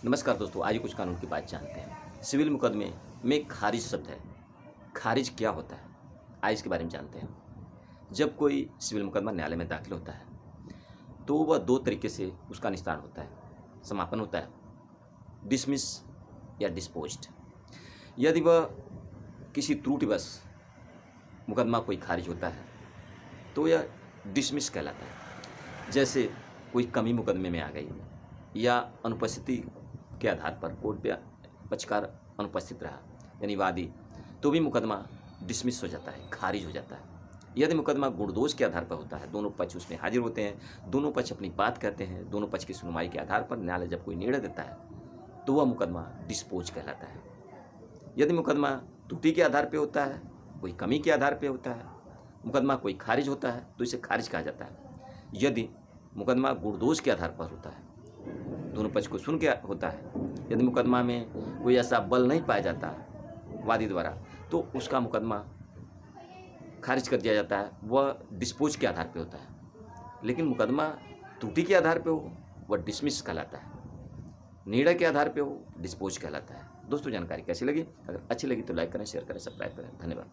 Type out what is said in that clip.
नमस्कार दोस्तों, आइए कुछ कानून की बात जानते हैं। सिविल मुकदमे में खारिज शब्द है। खारिज क्या होता है? आइए इसके बारे में जानते हैं। जब कोई सिविल मुकदमा न्यायालय में दाखिल होता है, तो वह 2 तरीके से उसका निस्तारण होता है। समापन होता है, डिसमिस या डिस्पोज्ड। यदि वह किसी त्रुटिवश मुकदमा कोई खारिज होता है, तो यह डिसमिस कहलाता है। जैसे कोई कमी मुकदमे में आ गई या अनुपस्थिति के आधार पर कोर्ट पे पक्षकार अनुपस्थित रहा, यानी वादी, तो भी मुकदमा डिसमिस हो जाता है, खारिज हो जाता है। यदि मुकदमा गुण दोष के आधार पर होता है, दोनों पक्ष उसमें हाजिर होते हैं, दोनों पक्ष अपनी बात कहते हैं, दोनों पक्ष की सुनवाई के आधार पर न्यायालय जब कोई निर्णय देता है, तो वह मुकदमा डिस्पोज कहलाता है। यदि मुकदमा त्रुटि के आधार पर होता है, कोई कमी के आधार पर होता है, मुकदमा कोई खारिज होता है, तो इसे खारिज कहा जाता है। यदि मुकदमा गुण दोष के आधार पर होता है, दोनों पक्ष को सुन के होता है, यदि मुकदमा में कोई ऐसा बल नहीं पाया जाता वादी द्वारा, तो उसका मुकदमा खारिज कर दिया जाता है। वह डिस्पोज के आधार पे होता है। लेकिन मुकदमा त्रुटि के आधार पे हो, वह डिसमिस कहलाता है। निर्णय के आधार पे हो, डिस्पोज कहलाता है। दोस्तों, जानकारी कैसी लगी? अगर अच्छी लगी तो लाइक करें, शेयर करें, सब्सक्राइब करें। धन्यवाद।